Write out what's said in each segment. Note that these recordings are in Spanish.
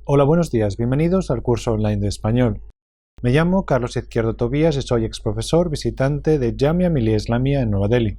Hola, buenos días, bienvenidos al curso online de español. Me llamo Carlos Izquierdo Tobías y soy exprofesor visitante de Jamia Millia Islamia en Nueva Delhi.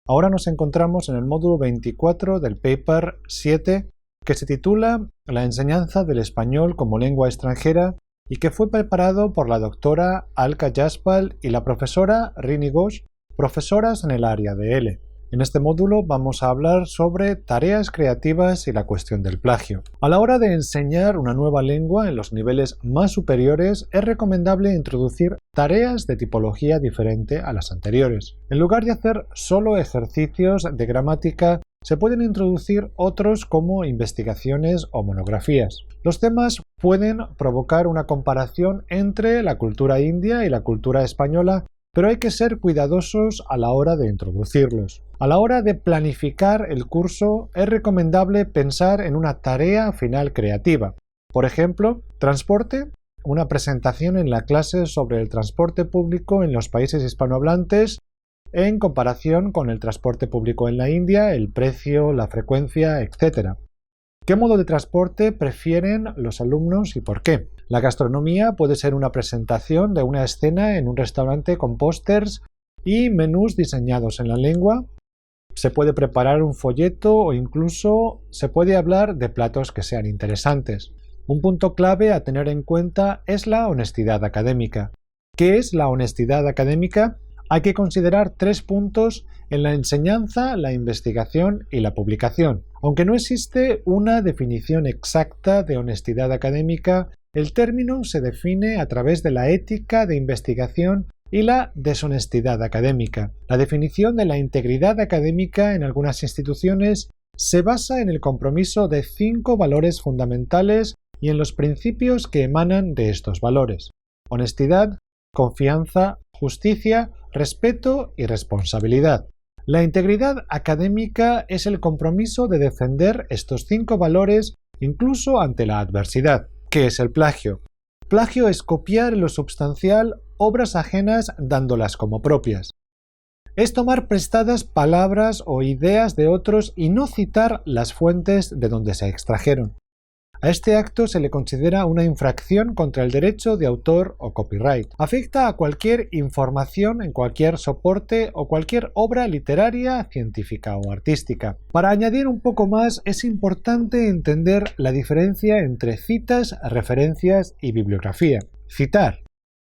Ahora nos encontramos en el módulo 24 del paper 7 que se titula La enseñanza del español como lengua extranjera y que fue preparado por la doctora Alka Jaspal y la profesora Rini Ghosh, profesoras en el área de L. En este módulo vamos a hablar sobre tareas creativas y la cuestión del plagio. A la hora de enseñar una nueva lengua en los niveles más superiores, es recomendable introducir tareas de tipología diferente a las anteriores. En lugar de hacer solo ejercicios de gramática, se pueden introducir otros como investigaciones o monografías. Los temas pueden provocar una comparación entre la cultura india y la cultura española, pero hay que ser cuidadosos a la hora de introducirlos. A la hora de planificar el curso, es recomendable pensar en una tarea final creativa. Por ejemplo, transporte, una presentación en la clase sobre el transporte público en los países hispanohablantes en comparación con el transporte público en la India, el precio, la frecuencia, etc. ¿Qué modo de transporte prefieren los alumnos y por qué? La gastronomía puede ser una presentación de una escena en un restaurante con pósters y menús diseñados en la lengua. Se puede preparar un folleto o incluso se puede hablar de platos que sean interesantes. Un punto clave a tener en cuenta es la honestidad académica. ¿Qué es la honestidad académica? Hay que considerar 3 puntos en la enseñanza, la investigación y la publicación. Aunque no existe una definición exacta de honestidad académica, el término se define a través de la ética de investigación y la deshonestidad académica. La definición de la integridad académica en algunas instituciones se basa en el compromiso de 5 valores fundamentales y en los principios que emanan de estos valores: honestidad, confianza, justicia, respeto y responsabilidad. La integridad académica es el compromiso de defender estos 5 valores incluso ante la adversidad. ¿Qué es el plagio? Plagio es copiar en lo substancial obras ajenas dándolas como propias. Es tomar prestadas palabras o ideas de otros y no citar las fuentes de donde se extrajeron. A este acto se le considera una infracción contra el derecho de autor o copyright. Afecta a cualquier información en cualquier soporte o cualquier obra literaria, científica o artística. Para añadir un poco más, es importante entender la diferencia entre citas, referencias y bibliografía. Citar.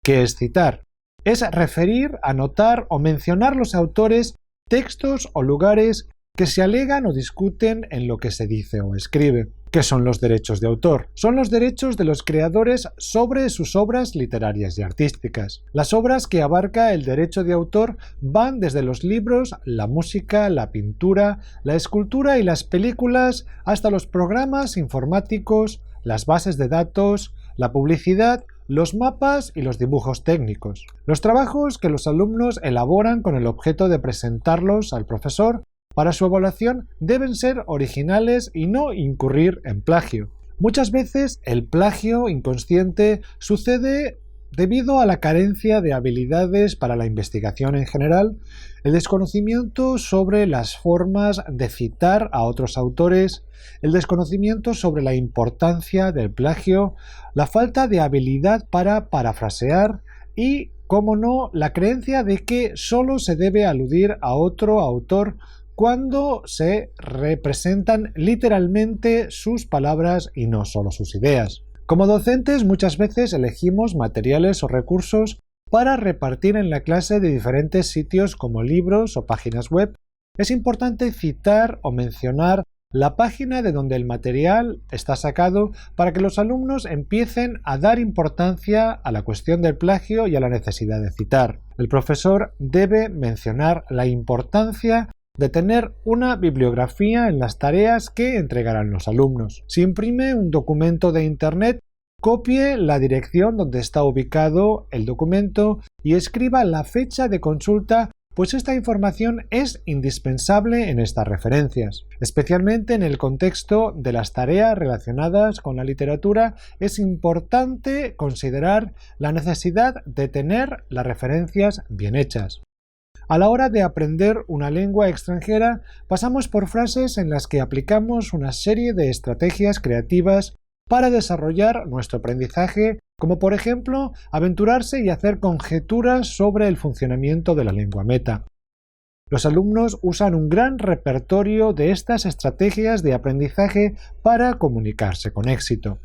¿Qué es citar? Es referir, anotar o mencionar los autores, textos o lugares que se alegan o discuten en lo que se dice o escribe. ¿Qué son los derechos de autor? Son los derechos de los creadores sobre sus obras literarias y artísticas. Las obras que abarca el derecho de autor van desde los libros, la música, la pintura, la escultura y las películas, hasta los programas informáticos, las bases de datos, la publicidad, los mapas y los dibujos técnicos. Los trabajos que los alumnos elaboran con el objeto de presentarlos al profesor para su evaluación deben ser originales y no incurrir en plagio. Muchas veces el plagio inconsciente sucede debido a la carencia de habilidades para la investigación en general, el desconocimiento sobre las formas de citar a otros autores, el desconocimiento sobre la importancia del plagio, la falta de habilidad para parafrasear y, cómo no, la creencia de que solo se debe aludir a otro autor cuando se representan literalmente sus palabras y no solo sus ideas. Como docentes muchas veces elegimos materiales o recursos para repartir en la clase de diferentes sitios como libros o páginas web. Es importante citar o mencionar la página de donde el material está sacado para que los alumnos empiecen a dar importancia a la cuestión del plagio y a la necesidad de citar. El profesor debe mencionar la importancia de tener una bibliografía en las tareas que entregarán los alumnos. Si imprime un documento de Internet, copie la dirección donde está ubicado el documento y escriba la fecha de consulta, pues esta información es indispensable en estas referencias. Especialmente en el contexto de las tareas relacionadas con la literatura, es importante considerar la necesidad de tener las referencias bien hechas. A la hora de aprender una lengua extranjera, pasamos por frases en las que aplicamos una serie de estrategias creativas para desarrollar nuestro aprendizaje, como por ejemplo aventurarse y hacer conjeturas sobre el funcionamiento de la lengua meta. Los alumnos usan un gran repertorio de estas estrategias de aprendizaje para comunicarse con éxito.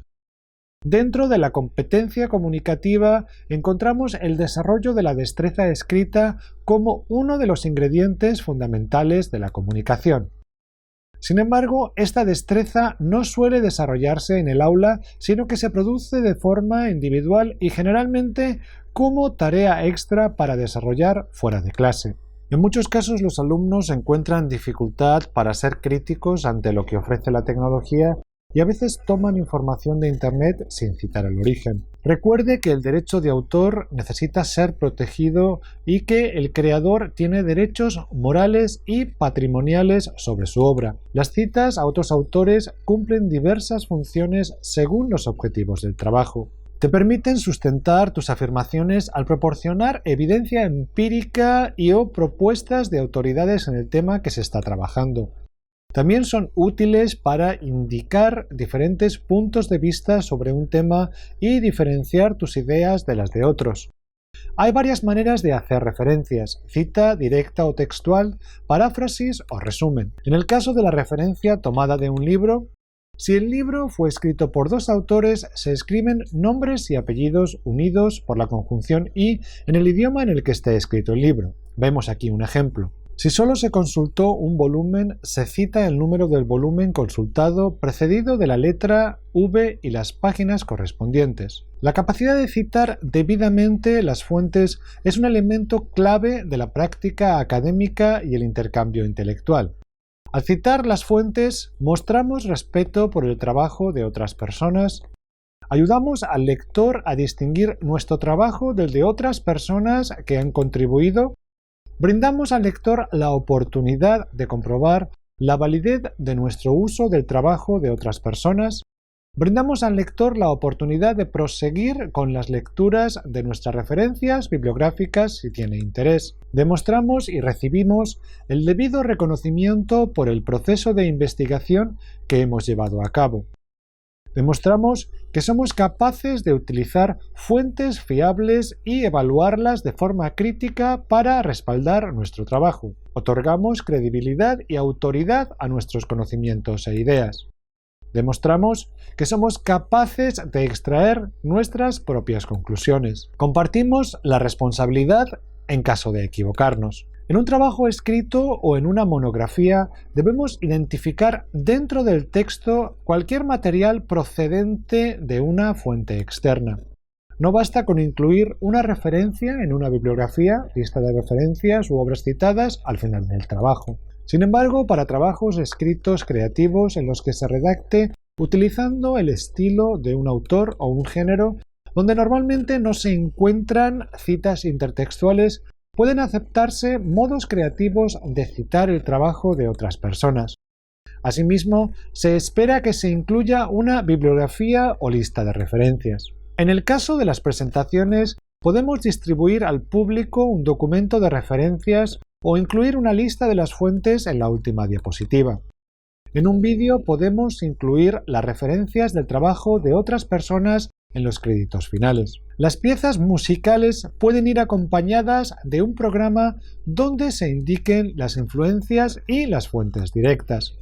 Dentro de la competencia comunicativa encontramos el desarrollo de la destreza escrita como uno de los ingredientes fundamentales de la comunicación. Sin embargo, esta destreza no suele desarrollarse en el aula, sino que se produce de forma individual y generalmente como tarea extra para desarrollar fuera de clase. En muchos casos los alumnos encuentran dificultad para ser críticos ante lo que ofrece la tecnología y a veces toman información de Internet sin citar el origen. Recuerde que el derecho de autor necesita ser protegido y que el creador tiene derechos morales y patrimoniales sobre su obra. Las citas a otros autores cumplen diversas funciones según los objetivos del trabajo. Te permiten sustentar tus afirmaciones al proporcionar evidencia empírica o propuestas de autoridades en el tema que se está trabajando. También son útiles para indicar diferentes puntos de vista sobre un tema y diferenciar tus ideas de las de otros. Hay varias maneras de hacer referencias: cita directa o textual, paráfrasis o resumen. En el caso de la referencia tomada de un libro, si el libro fue escrito por dos autores, se escriben nombres y apellidos unidos por la conjunción y en el idioma en el que esté escrito el libro. Vemos aquí un ejemplo. Si solo se consultó un volumen, se cita el número del volumen consultado precedido de la letra V y las páginas correspondientes. La capacidad de citar debidamente las fuentes es un elemento clave de la práctica académica y el intercambio intelectual. Al citar las fuentes, mostramos respeto por el trabajo de otras personas, ayudamos al lector a distinguir nuestro trabajo del de otras personas que han contribuido, brindamos al lector la oportunidad de comprobar la validez de nuestro uso del trabajo de otras personas, brindamos al lector la oportunidad de proseguir con las lecturas de nuestras referencias bibliográficas si tiene interés. Demostramos y recibimos el debido reconocimiento por el proceso de investigación que hemos llevado a cabo. Demostramos que somos capaces de utilizar fuentes fiables y evaluarlas de forma crítica para respaldar nuestro trabajo. Otorgamos credibilidad y autoridad a nuestros conocimientos e ideas. Demostramos que somos capaces de extraer nuestras propias conclusiones. Compartimos la responsabilidad en caso de equivocarnos. En un trabajo escrito o en una monografía debemos identificar dentro del texto cualquier material procedente de una fuente externa. No basta con incluir una referencia en una bibliografía, lista de referencias u obras citadas al final del trabajo. Sin embargo, para trabajos escritos creativos en los que se redacte utilizando el estilo de un autor o un género, donde normalmente no se encuentran citas intertextuales, pueden aceptarse modos creativos de citar el trabajo de otras personas. Asimismo, se espera que se incluya una bibliografía o lista de referencias. En el caso de las presentaciones, podemos distribuir al público un documento de referencias o incluir una lista de las fuentes en la última diapositiva. En un vídeo podemos incluir las referencias del trabajo de otras personas en los créditos finales. Las piezas musicales pueden ir acompañadas de un programa donde se indiquen las influencias y las fuentes directas.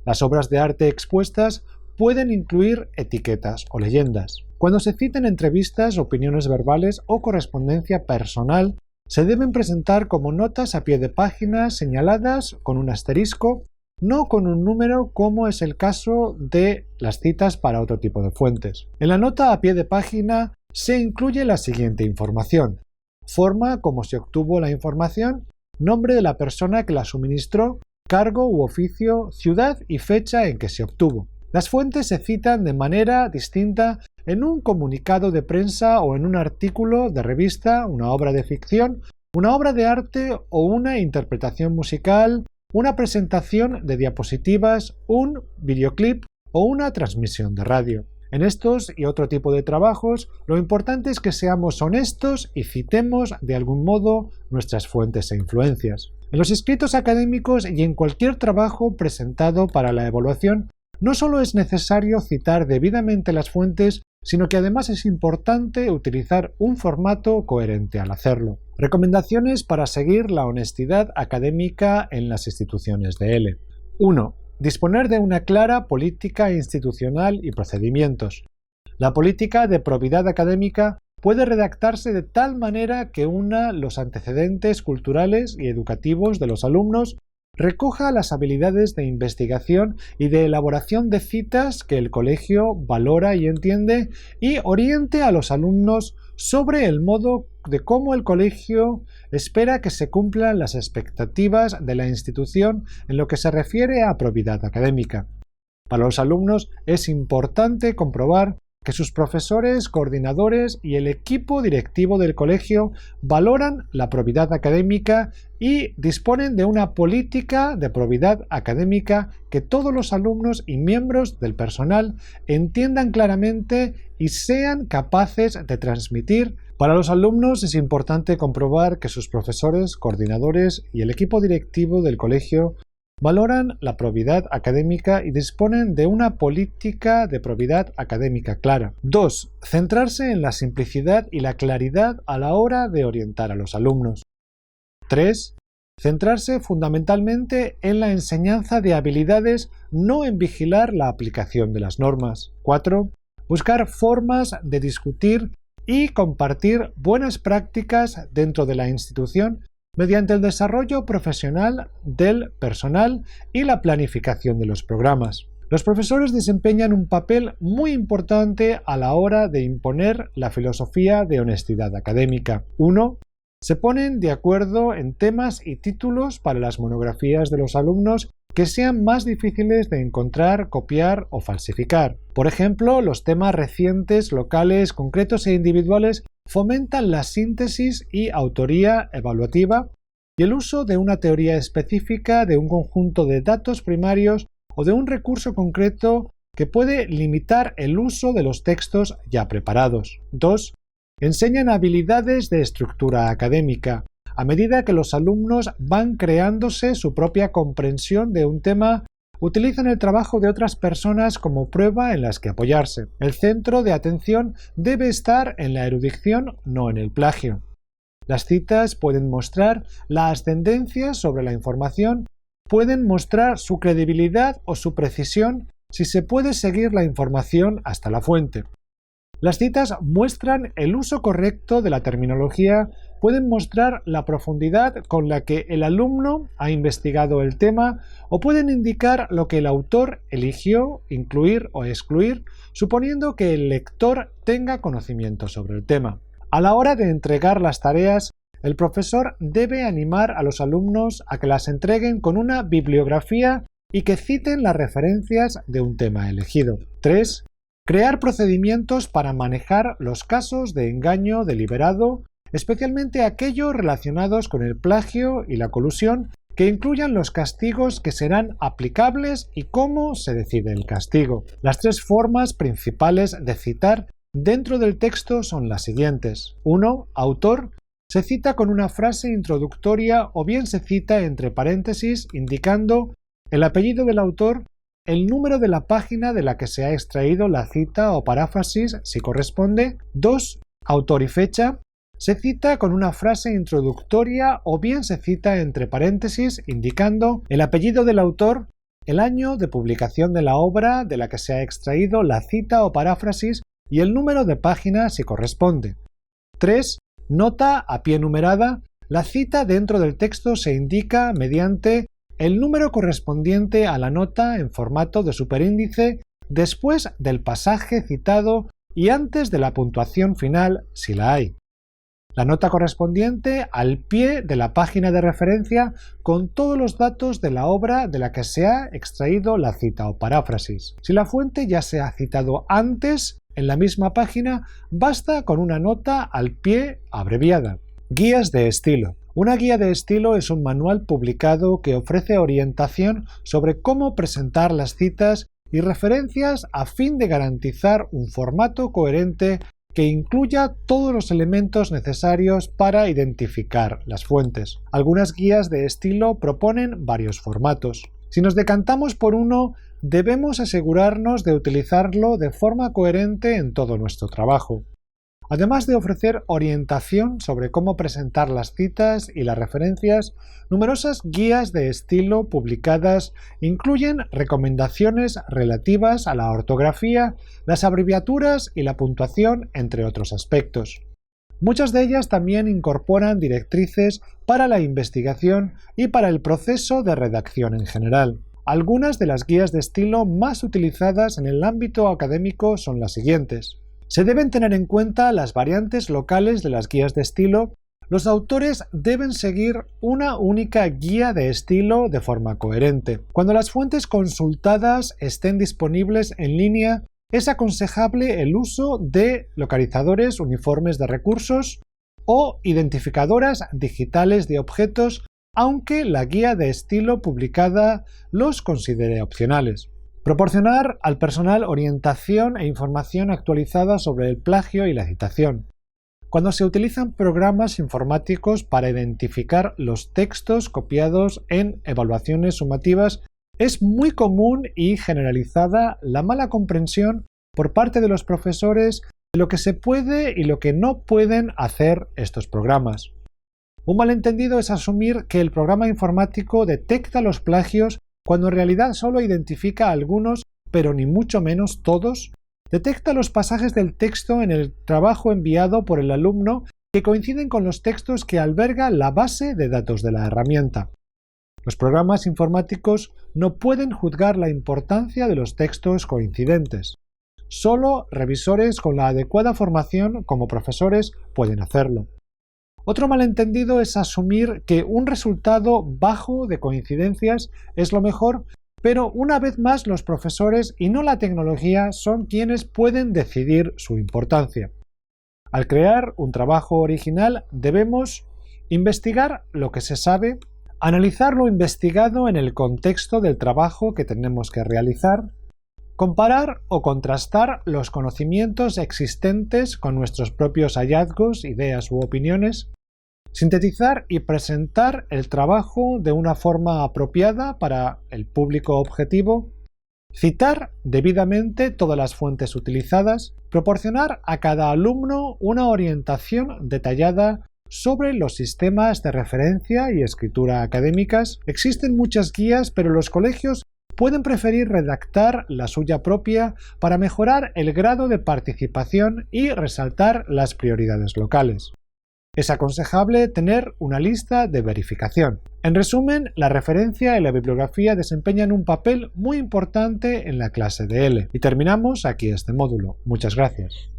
Las obras de arte expuestas pueden incluir etiquetas o leyendas. Cuando se citen entrevistas, opiniones verbales o correspondencia personal, se deben presentar como notas a pie de página señaladas con un asterisco, no con un número como es el caso de las citas para otro tipo de fuentes. En la nota a pie de página se incluye la siguiente información: forma como se obtuvo la información, nombre de la persona que la suministró, cargo u oficio, ciudad y fecha en que se obtuvo. Las fuentes se citan de manera distinta en un comunicado de prensa o en un artículo de revista, una obra de ficción, una obra de arte o una interpretación musical, una presentación de diapositivas, un videoclip o una transmisión de radio. En estos y otro tipo de trabajos, lo importante es que seamos honestos y citemos de algún modo nuestras fuentes e influencias. En los escritos académicos y en cualquier trabajo presentado para la evaluación, No solo es necesario citar debidamente las fuentes, sino que además es importante utilizar un formato coherente al hacerlo. Recomendaciones para seguir la honestidad académica en las instituciones de L. 1. Disponer de una clara política institucional y procedimientos. La política de probidad académica puede redactarse de tal manera que una los antecedentes culturales y educativos de los alumnos, recoja las habilidades de investigación y de elaboración de citas que el colegio valora y entiende, y oriente a los alumnos sobre el modo de cómo el colegio espera que se cumplan las expectativas de la institución en lo que se refiere a probidad académica. Para los alumnos es importante comprobar que sus profesores, coordinadores y el equipo directivo del colegio valoran la probidad académica y disponen de una política de probidad académica que todos los alumnos y miembros del personal entiendan claramente y sean capaces de transmitir. Para los alumnos es importante comprobar que sus profesores, coordinadores y el equipo directivo del colegio valoran la probidad académica y disponen de una política de probidad académica clara. 2. Centrarse en la simplicidad y la claridad a la hora de orientar a los alumnos. 3. Centrarse fundamentalmente en la enseñanza de habilidades, no en vigilar la aplicación de las normas. 4. Buscar formas de discutir y compartir buenas prácticas dentro de la institución mediante el desarrollo profesional del personal y la planificación de los programas. Los profesores desempeñan un papel muy importante a la hora de imponer la filosofía de honestidad académica. 1. Se ponen de acuerdo en temas y títulos para las monografías de los alumnos que sean más difíciles de encontrar, copiar o falsificar. Por ejemplo, los temas recientes, locales, concretos e individuales fomentan la síntesis y autoría evaluativa y el uso de una teoría específica de un conjunto de datos primarios o de un recurso concreto que puede limitar el uso de los textos ya preparados. 2. Enseñan habilidades de estructura académica. A medida que los alumnos van creándose su propia comprensión de un tema, utilizan el trabajo de otras personas como prueba en las que apoyarse. El centro de atención debe estar en la erudición, no en el plagio. Las citas pueden mostrar la ascendencia sobre la información, pueden mostrar su credibilidad o su precisión si se puede seguir la información hasta la fuente. Las citas muestran el uso correcto de la terminología, pueden mostrar la profundidad con la que el alumno ha investigado el tema o pueden indicar lo que el autor eligió incluir o excluir, suponiendo que el lector tenga conocimiento sobre el tema. A la hora de entregar las tareas, el profesor debe animar a los alumnos a que las entreguen con una bibliografía y que citen las referencias de un tema elegido. 3. Crear procedimientos para manejar los casos de engaño deliberado, especialmente aquellos relacionados con el plagio y la colusión, que incluyan los castigos que serán aplicables y cómo se decide el castigo. Las 3 formas principales de citar dentro del texto son las siguientes. 1. Autor. Se cita con una frase introductoria o bien se cita entre paréntesis indicando el apellido del autor, el número de la página de la que se ha extraído la cita o paráfrasis si corresponde. 2. Autor y fecha. Se cita con una frase introductoria o bien se cita entre paréntesis indicando el apellido del autor, el año de publicación de la obra de la que se ha extraído la cita o paráfrasis y el número de página si corresponde. 3. Nota a pie numerada. La cita dentro del texto se indica mediante el número correspondiente a la nota en formato de superíndice después del pasaje citado y antes de la puntuación final si la hay. La nota correspondiente al pie de la página de referencia con todos los datos de la obra de la que se ha extraído la cita o paráfrasis. Si la fuente ya se ha citado antes en la misma página, basta con una nota al pie abreviada. Guías de estilo. Una guía de estilo es un manual publicado que ofrece orientación sobre cómo presentar las citas y referencias a fin de garantizar un formato coherente que incluya todos los elementos necesarios para identificar las fuentes. Algunas guías de estilo proponen varios formatos. Si nos decantamos por uno, debemos asegurarnos de utilizarlo de forma coherente en todo nuestro trabajo. Además de ofrecer orientación sobre cómo presentar las citas y las referencias, numerosas guías de estilo publicadas incluyen recomendaciones relativas a la ortografía, las abreviaturas y la puntuación, entre otros aspectos. Muchas de ellas también incorporan directrices para la investigación y para el proceso de redacción en general. Algunas de las guías de estilo más utilizadas en el ámbito académico son las siguientes. Se deben tener en cuenta las variantes locales de las guías de estilo. Los autores deben seguir una única guía de estilo de forma coherente. Cuando las fuentes consultadas estén disponibles en línea, es aconsejable el uso de localizadores uniformes de recursos o identificadoras digitales de objetos, aunque la guía de estilo publicada los considere opcionales. Proporcionar al personal orientación e información actualizada sobre el plagio y la citación. Cuando se utilizan programas informáticos para identificar los textos copiados en evaluaciones sumativas, es muy común y generalizada la mala comprensión por parte de los profesores de lo que se puede y lo que no pueden hacer estos programas. Un malentendido es asumir que el programa informático detecta los plagios cuando en realidad solo identifica algunos, pero ni mucho menos todos. Detecta los pasajes del texto en el trabajo enviado por el alumno que coinciden con los textos que alberga la base de datos de la herramienta. Los programas informáticos no pueden juzgar la importancia de los textos coincidentes. Solo revisores con la adecuada formación como profesores pueden hacerlo. Otro malentendido es asumir que un resultado bajo de coincidencias es lo mejor, pero una vez más los profesores y no la tecnología son quienes pueden decidir su importancia. Al crear un trabajo original debemos investigar lo que se sabe, analizar lo investigado en el contexto del trabajo que tenemos que realizar, comparar o contrastar los conocimientos existentes con nuestros propios hallazgos, ideas u opiniones, sintetizar y presentar el trabajo de una forma apropiada para el público objetivo, citar debidamente todas las fuentes utilizadas, proporcionar a cada alumno una orientación detallada sobre los sistemas de referencia y escritura académicas. Existen muchas guías, pero los colegios pueden preferir redactar la suya propia para mejorar el grado de participación y resaltar las prioridades locales. Es aconsejable tener una lista de verificación. En resumen, la referencia y la bibliografía desempeñan un papel muy importante en la clase de L. Y terminamos aquí este módulo. Muchas gracias.